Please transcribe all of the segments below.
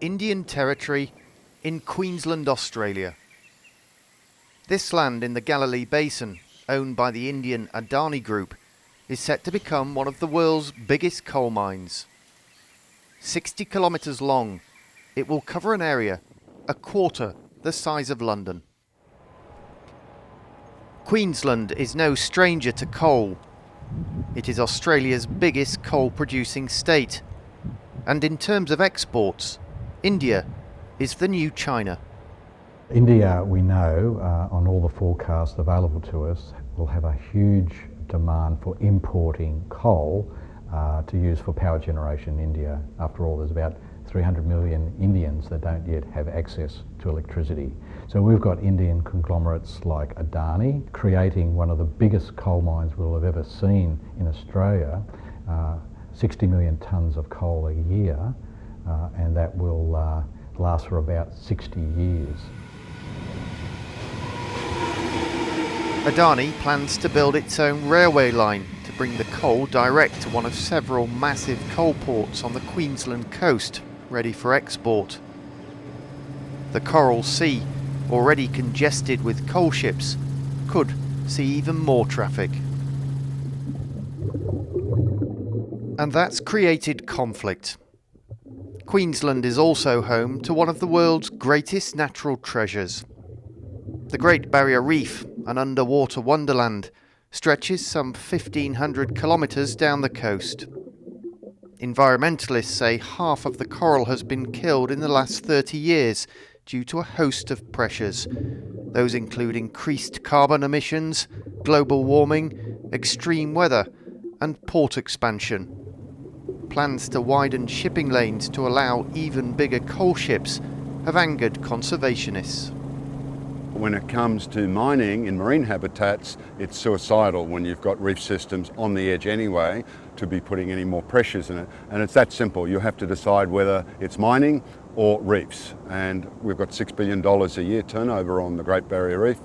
Indian Territory in Queensland, Australia. This land in the Galilee Basin, owned by the Indian Adani Group, is set to become one of the world's biggest coal mines. 60 kilometres long, it will cover an area a quarter the size of London. Queensland is no stranger to coal. It is Australia's biggest coal-producing state. And in terms of exports, India is the new China. India, we know, on all the forecasts available to us, will have a huge demand for importing coal to use for power generation in India. After all, there's about 300 million Indians that don't yet have access to electricity. So we've got Indian conglomerates like Adani creating one of the biggest coal mines we'll have ever seen in Australia, 60 million tonnes of coal a year, and that will last for about 60 years. Adani plans to build its own railway line to bring the coal direct to one of several massive coal ports on the Queensland coast, ready for export. The Coral Sea, already congested with coal ships, could see even more traffic. And that's created conflict. Queensland is also home to one of the world's greatest natural treasures. The Great Barrier Reef, an underwater wonderland, stretches some 1,500 kilometres down the coast. Environmentalists say half of the coral has been killed in the last 30 years due to a host of pressures. Those include increased carbon emissions, global warming, extreme weather, and port expansion. Plans to widen shipping lanes to allow even bigger coal ships have angered conservationists. When it comes to mining in marine habitats, it's suicidal when you've got reef systems on the edge anyway to be putting any more pressures in it. And it's that simple. You have to decide whether it's mining or reefs. And we've got $6 billion a year turnover on the Great Barrier Reef.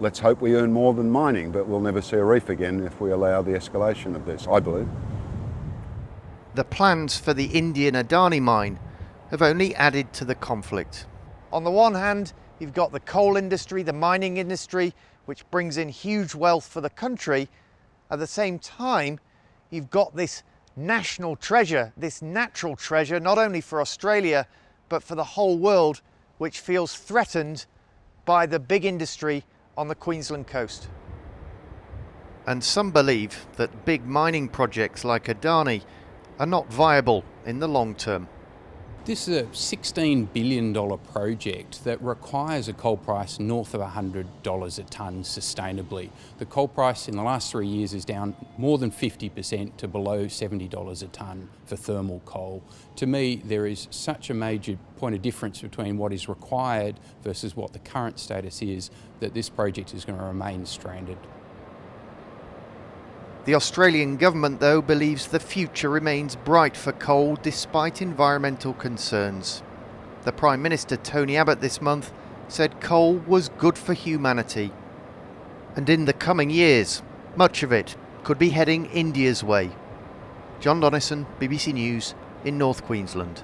Let's hope we earn more than mining, but we'll never see a reef again if we allow the escalation of this, I believe. The plans for the Indian Adani mine have only added to the conflict. On the one hand, you've got the coal industry, the mining industry, which brings in huge wealth for the country. At the same time, you've got this national treasure, this natural treasure, not only for Australia, but for the whole world, which feels threatened by the big industry on the Queensland coast. And some believe that big mining projects like Adani are not viable in the long term. This is a $16 billion project that requires a coal price north of $100 a tonne sustainably. The coal price in the last 3 years is down more than 50% to below $70 a tonne for thermal coal. To me, there is such a major point of difference between what is required versus what the current status is that this project is going to remain stranded. The Australian government, though, believes the future remains bright for coal despite environmental concerns. The Prime Minister, Tony Abbott, this month said coal was good for humanity. And in the coming years, much of it could be heading India's way. John Donnison, BBC News in North Queensland.